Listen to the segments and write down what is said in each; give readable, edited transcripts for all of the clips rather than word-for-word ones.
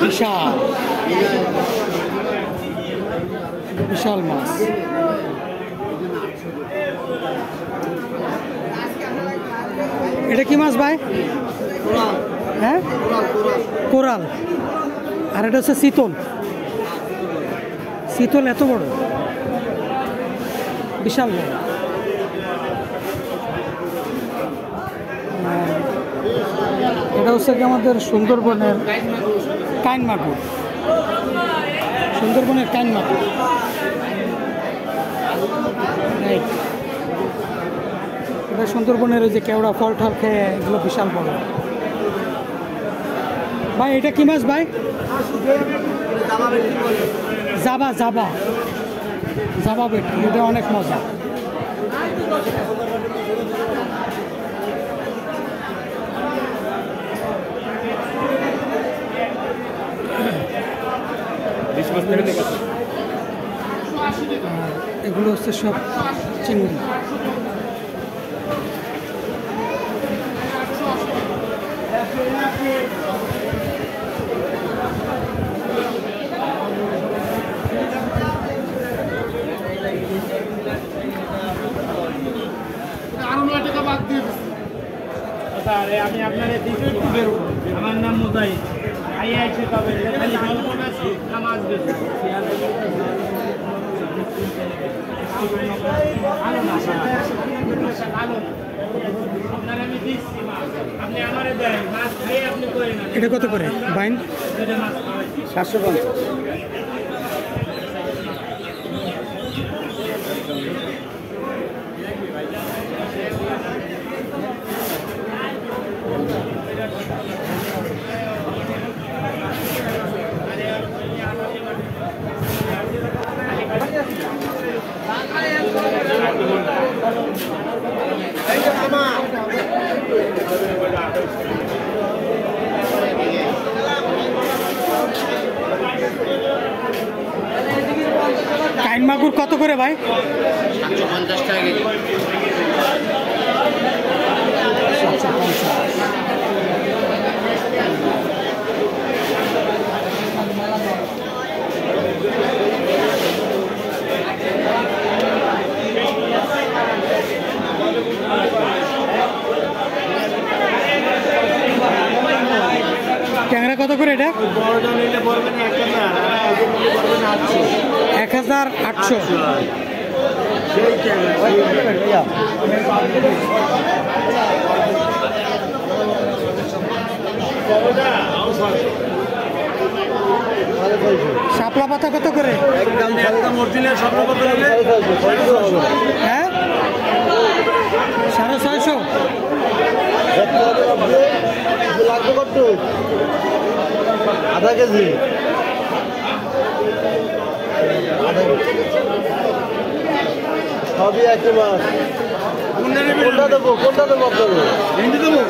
বিশাল বিশাল মাছ। এটা কি মাছ ভাই? হ্যাঁ, কোরাল। আর এটা হচ্ছে চিতল। চিতল এত বড়, বিশাল বড়। এটা হচ্ছে কি আমাদের সুন্দরবনের কাইন মাগুর, সুন্দরবনের কাইন মাগুর। এটা সুন্দরবনের ওই যে কেওড়া ফল ঠল খেয়ে এগুলো বিশাল বড়। ভাই এটা কি মাছ ভাই? জাবা জাবা জাবা বেটকি। এটা অনেক মজা। এগুলো হচ্ছে সব চিংড়ি। আমি আপনার আমার নাম মুজাহিদ। আইআইসি তবে খালি জলপনা নামাজ বেশি এটা কত করে বাইন? 750। কাইন মাগুর কত করে ভাই? 750 টাকা কেজি। ট্যাংরা কত করে এটা? 1800। শাপলা পাতা কত করে? হ্যাঁ, 650। আধা কেজি। সবই একই মাছ। কোনটা দেবো আপনাকে? দেবো।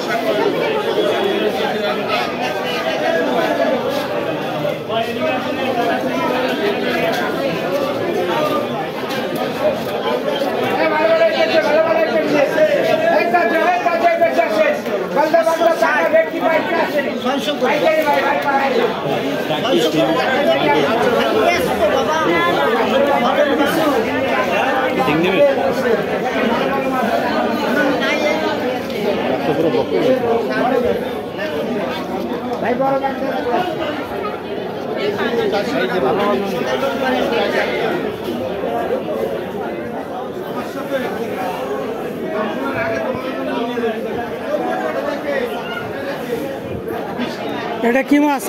এটা কি মাছ?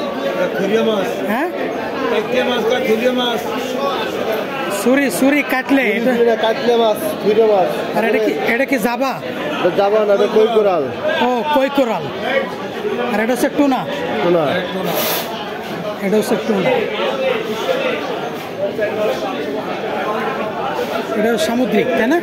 খুরিয়া মাছ। হ্যাঁ, খুরিয়া মাছ। সুরি সুরি কাটলে কাটলে মাছ, খুরিয়া মাছ। আর এটা কি জাবা? যাবা না, এটা কই কোরাল। ও, কই কোরাল। আর এটা হচ্ছে টুনা। টুনা। এটা হচ্ছে টুনা। এটা সামুদ্রিক, তাই না?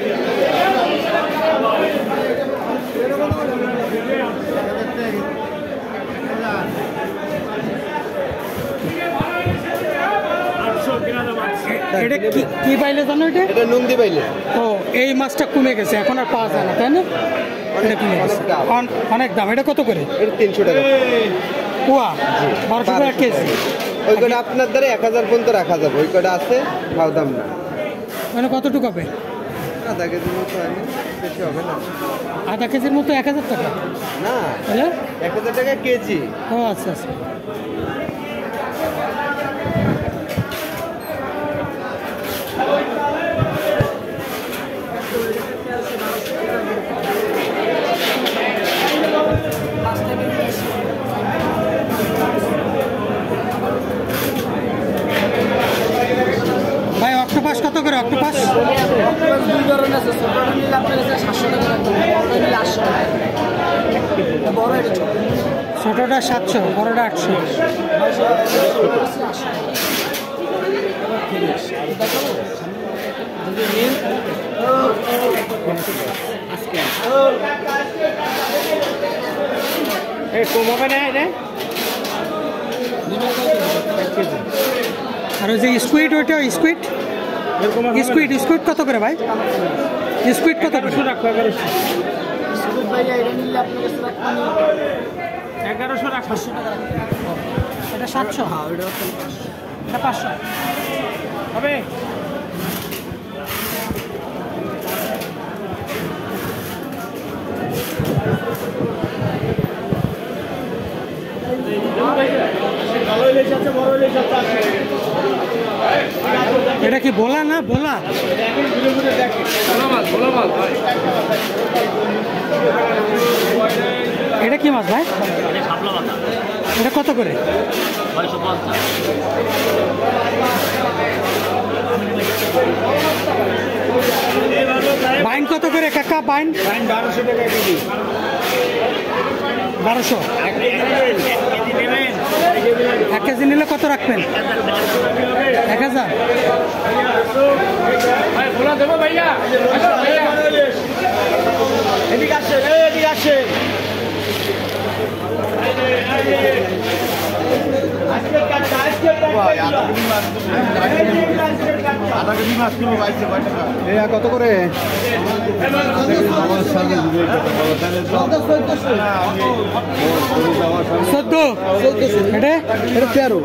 এটা কি পাইলে জানো? এটা নন্দী পাইলে। ও, এই মাছটা কমে গেছে, এখন আর পাওয়া যায় না, তাই না? এটা কমে গেছে, অনেক দাম। এটা কত করে? এটা 300 টাকা। পোয়া 1200 টাকা কেজি। ওই কটা আপনার দ্বারা 1000 পর্যন্ত রাখা যাবে, ওই কটা আছে খাওয়া দাম না। মানে কতটুকু হবে? আধা কেজির মতো আমি, বেশি হবে না। আধা কেজির মতো 1000 টাকা? না, তাহলে 1000 টাকা কেজি। ও আচ্ছা আচ্ছা। ভাই অক্টোপাস কত করে? অক্টোপাস দুই ধরনের আছে, ছোটটা নিলে আপনার কাছে 700 টাকা রাখবেন, বড়টা নিলে 800 টাকা। বড় এটা ছোট। ছোটটা 700, বড়টা 800। কমাবে না এটা? আর ওই যে স্কুইড, ওইটা স্কুইড স্কুইড স্কুইড কত করে ভাই? স্কুইড কত করে? 1100 রাখো, 1100। সুযোগ ভাইয়া এটা নিলে আপনার কাছে রাখবেন 1100 রাখো। 500 টাকা রাখবেন। এটা 700? হ্যাঁ, ওইটা হচ্ছে এটা 500 হবে? ভালো ইলিশ আছে, বড় ইলিশ আছে। এটা কি ভোলা না? ভোলা? এখন ঘুরে ঘুরে দেখে। ভোলা মাছ ভাই। এটা কি মাছ ভাই? এটা কত করে? বাইন কত করে কাকা? বাইন 1200 টাকা কেজি। 1200। 1 কেজি নিলে কত রাখবেন? 1000? ভোলা দেবো ভাইয়া? এদিকে আসে, এদিকে আসে। কত করে? 14? এটা 13।